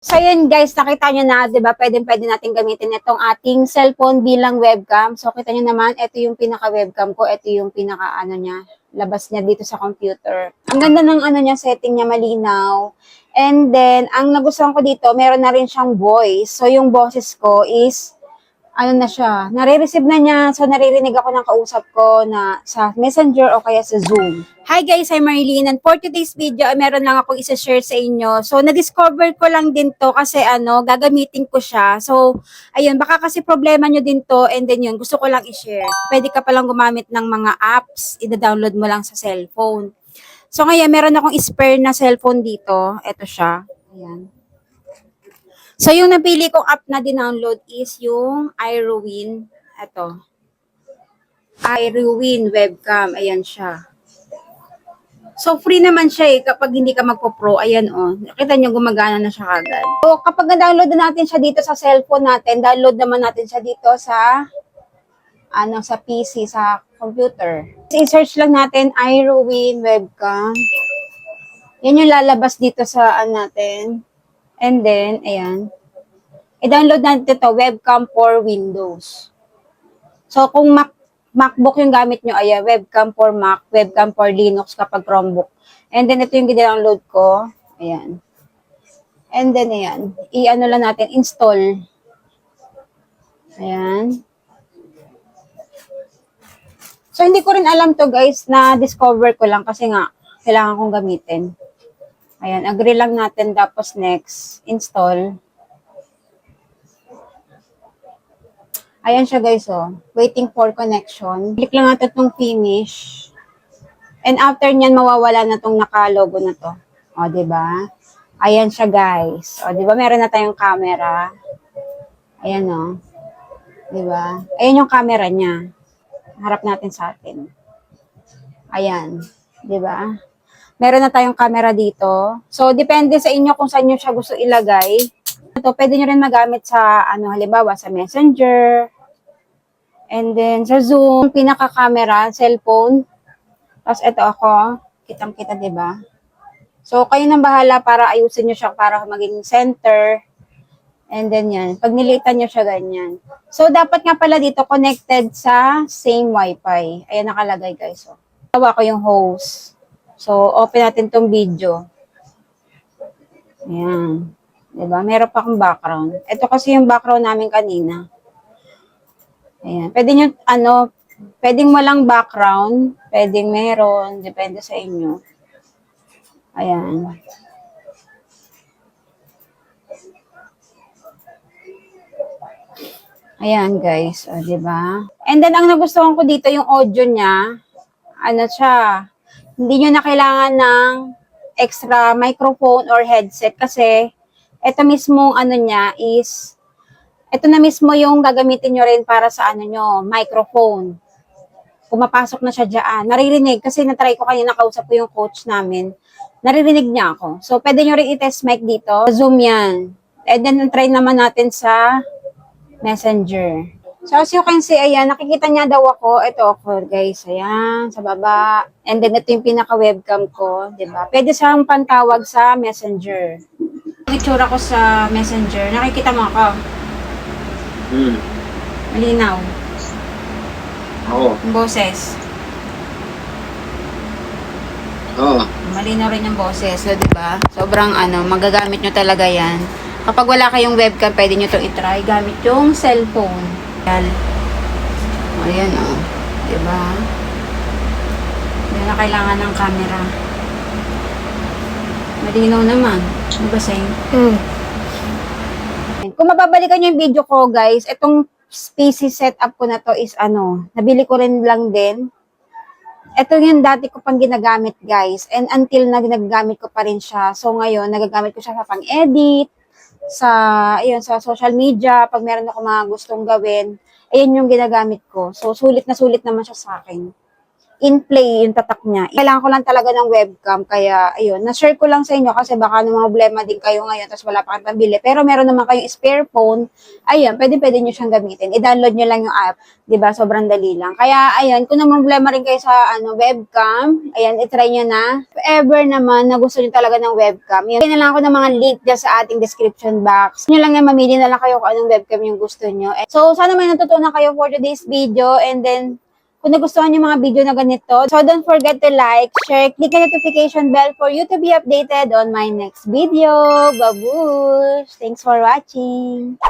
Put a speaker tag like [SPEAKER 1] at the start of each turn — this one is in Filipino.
[SPEAKER 1] So yun guys, nakita nyo na, di ba, pwede natin gamitin itong ating cellphone bilang webcam. So kita nyo naman, ito yung pinaka-webcam ko, ito yung pinaka-ano niya, labas niya dito sa computer. Ang ganda ng ano niya, setting niya malinaw. And then, ang nagustuhan ko dito, meron na rin siyang voice. So yung boses ko is ano na siya, nare-receive na niya, so naririnig ako ng kausap ko na sa Messenger o kaya sa Zoom. Hi guys, I'm Marilyn, and for today's video, meron lang akong isa-share sa inyo. So, na-discover ko lang din to kasi gagamitin ko siya. So, ayun, baka kasi problema nyo din to, and then yun, gusto ko lang i-share. Pwede ka palang gumamit ng mga apps, ida-download mo lang sa cellphone. So, ngayon, meron akong spare na cellphone dito. Ito siya. Ayan. So, yung napili kong app na dinownload is yung iRuin. Ito. iRuin webcam. Ayan siya. So, free naman siya kapag hindi ka magpo-pro. Ayan nakita nyo, gumagana na siya kagad. So, kapag na-download na natin siya dito sa cellphone natin, download naman natin siya dito sa sa PC, sa computer. I-search lang natin iRuin webcam. Yan yung lalabas dito sa natin. And then, ayan. I-download natin ito, webcam for Windows. So, kung MacBook yung gamit nyo, ayan, webcam for Mac, webcam for Linux kapag Chromebook. And then, ito yung i-download ko. Ayan. And then, ayan. I-ano lang natin, install. Ayan. So, hindi ko rin alam to guys, na-discover ko lang kasi nga, kailangan kong gamitin. Ayan, agree lang natin, tapos next, install. Ayan siya guys, waiting for connection. Click lang natin itong finish. And after nyan, mawawala na itong naka-logo na to. Diba? Ayan siya guys. Diba, meron na tayong camera. Ayan, diba? Ayan yung camera niya. Harap natin sa atin. Ayan. Diba? Meron na tayong camera dito. So, depende sa inyo kung saan nyo siya gusto ilagay. Ito, pwede nyo rin magamit sa, halimbawa, sa Messenger. And then, sa Zoom, pinaka-camera, cellphone. Tapos, ito ako. Kitang-kita, diba? So, kayo nang bahala para ayusin nyo siya para maging center. And then, yan. Pag nilitan nyo siya, ganyan. So, dapat nga pala dito, connected sa same Wi-Fi. Ayan, nakalagay, guys. Tawa ko yung host. So, open natin tong video. Ayan. Diba? Meron pa akong background. Ito kasi yung background namin kanina. Ayan. Pwede nyo, pwedeng walang background. Pwedeng meron. Depende sa inyo. Ayan. Ayan, guys. Diba? And then, ang nagustuhan ko dito, yung audio niya, siya, hindi nyo na kailangan ng extra microphone or headset kasi ito mismong niya is, ito na mismo yung gagamitin nyo rin para sa microphone. Pumapasok na siya dyan. Naririnig, kasi natry ko kanina, kausap ko yung coach namin. Naririnig niya ako. So, pwede nyo rin i-test mic dito. Zoom yan. And then, try naman natin sa Messenger. So, as you can see, ayan, nakikita niya daw ako. Ito ako, guys. Ayan, sa baba. And then, ito yung pinaka-webcam ko. Diba? Pwede siyang pantawag sa Messenger. Ang itsura ko sa Messenger. Nakikita mo ako? Malinaw.
[SPEAKER 2] Oo.
[SPEAKER 1] Yung boses.
[SPEAKER 2] Oo.
[SPEAKER 1] Malinaw rin yung boses. So, diba? Sobrang magagamit nyo talaga yan. Kapag wala kayong webcam, pwede nyo itong itry. Gamit yung cellphone. Ayan, diba? Hindi na kailangan ng camera. Malinaw naman. Ano ba sa'yo? Kung mababalikan nyo yung video ko, guys, itong PC setup ko na to is nabili ko rin lang din. Ito yung dati ko pang ginagamit, guys. And until na nagagamit ko pa rin siya. So, ngayon, nagagamit ko siya sa pang-edit, sa social media, pag meron ako mga gustong gawin, ayun yung ginagamit ko. So, sulit na sulit naman siya sa akin. in play yung tatak niya. Kailangan ko lang talaga ng webcam, kaya ayun, na-share ko lang sa inyo kasi baka may mga problema din kayo ngayon tapos wala pa kayong pambili. Pero meron naman kayong spare phone, ayun, pwede nyo siyang gamitin. I-download nyo lang yung app, 'di ba? Sobrang dali lang. Kaya ayun, kung may problema rin kayo sa webcam, ayan, i-try nyo na. If ever naman na gusto nyo talaga ng webcam, yun na lang ako ng mga link dyan sa ating description box. Nyo lang yan, mamili na lang kayo kung anong webcam yung gusto nyo. So, sana may natutunan kayo for today's video, and then kung nagustuhan yung mga video na ganito, so don't forget to like, share, click the notification bell for you to be updated on my next video. Babush! Thanks for watching!